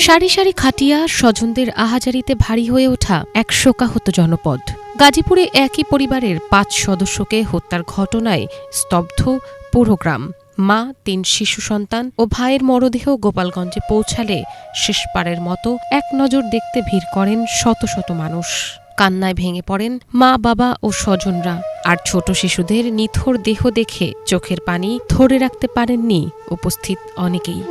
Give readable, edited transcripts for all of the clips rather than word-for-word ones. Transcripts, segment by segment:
সারি সারি খাটিয়া স্বজনদের আহাজারিতে ভারী হয়ে ওঠা এক শোকাহত জনপদ। গাজীপুরে একই পরিবারের ৫ সদস্যকে হত্যার ঘটনায় স্তব্ধ পুরো গ্রাম। মা, ৩ শিশু সন্তান ও ভাইয়ের মরদেহ গোপালগঞ্জে পৌঁছালে শেষবারের মতো এক নজর দেখতে ভিড় করেন শত শত মানুষ। কান্নায় ভেঙে পড়েন মা, বাবা ও স্বজনরা। আর ছোট শিশুদের নিথর দেহ দেখে চোখের পানি ধরে রাখতে পারেননি উপস্থিত অনেকেই।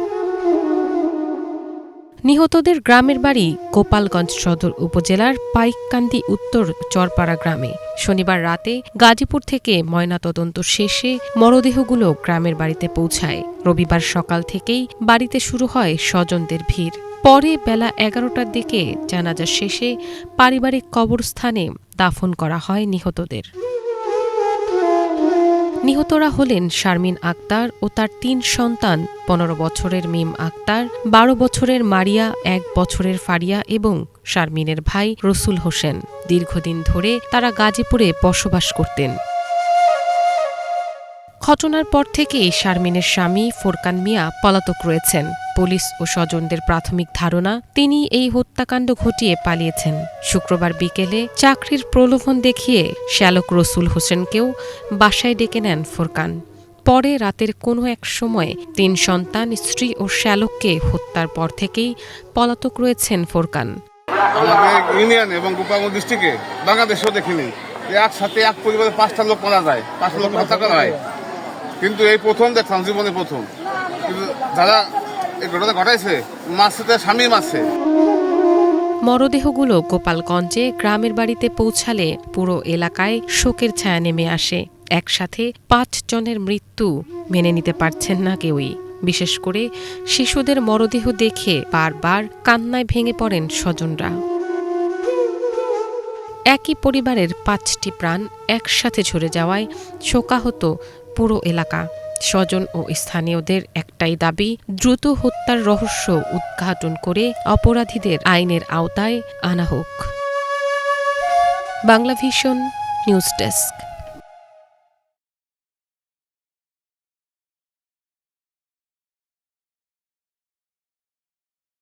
নিহতদের গ্রামের বাড়ি গোপালগঞ্জ সদর উপজেলার পাইককান্দি উত্তর চরপাড়া গ্রামে। শনিবার রাতে গাজীপুর থেকে ময়নাতদন্ত শেষে মরদেহগুলো গ্রামের বাড়িতে পৌঁছায়। রবিবার সকাল থেকেই বাড়িতে শুরু হয় স্বজনদের ভিড়। পরে বেলা ১১টার দিকে জানাজা শেষে পারিবারিক কবরস্থানে দাফন করা হয় নিহতদের। নিহতরা হলেন শারমিন আক্তার ও তার ৩ সন্তান, ১৫ বছরের মিম আক্তার, ১২ বছরের মারিয়া, ১ বছরের ফারিয়া এবং শারমিনের ভাই রসুল হোসেন। দীর্ঘদিন ধরে তারা গাজীপুরে বসবাস করতেন। ঘটনার পর থেকেই শারমিনের স্বামী ফোরকান মিয়া পলাতক রয়েছেন। পুলিশ ও স্বজনদের প্রাথমিক ধারণা তিনি এই হত্যাকাণ্ড ঘটিয়ে পালিয়েছেন। শুক্রবার বিকেলে চাকরির প্রলোভন দেখিয়ে শ্যালক রসুল হোসেনকেও বাসায় ডেকে নেন ফোরকান। পরে রাতের কোনো এক সময় ৩ সন্তান, স্ত্রী ও শ্যালককে হত্যার পর থেকেই পলাতক রয়েছেন ফোরকান। আমাদের ইউনিয়ন এবং গোপালগঞ্জ ডিস্ট্রিক্টে বাংলাদেশেও দেখিনি একসাথে এক পরিবারে ৫টা লোক মারা যায়, ৫টা লোক হত্যা করা হয়। কিন্তু এই প্রথম দেখলাম, জীবনে প্রথম। কিন্তু যারা এই ঘটনা ঘটাইছে মারছে, তার স্বামী মারছে। মরদেহগুলো গোপালগঞ্জে গ্রামের বাড়িতে পৌঁছালে পুরো এলাকায় শোকের ছায়া নেমে আসে। একসাথে ৫ জনের মৃত্যু মেনে নিতে পারছেন না কেউই। বিশেষ করে শিশুদের মরদেহ দেখে বারবার কান্নায় ভেঙে পড়েন স্বজনরা। একই পরিবারের ৫টি প্রাণ একসাথে ঝরে যাওয়ায় শোকাহত পুরো এলাকা। স্বজন ও স্থানীয়দের একটাই দাবি, দ্রুত হত্যার রহস্য উদ্ঘাটন করে অপরাধীদের আইনের আওতায় আনা হোক। Banglavision news desk.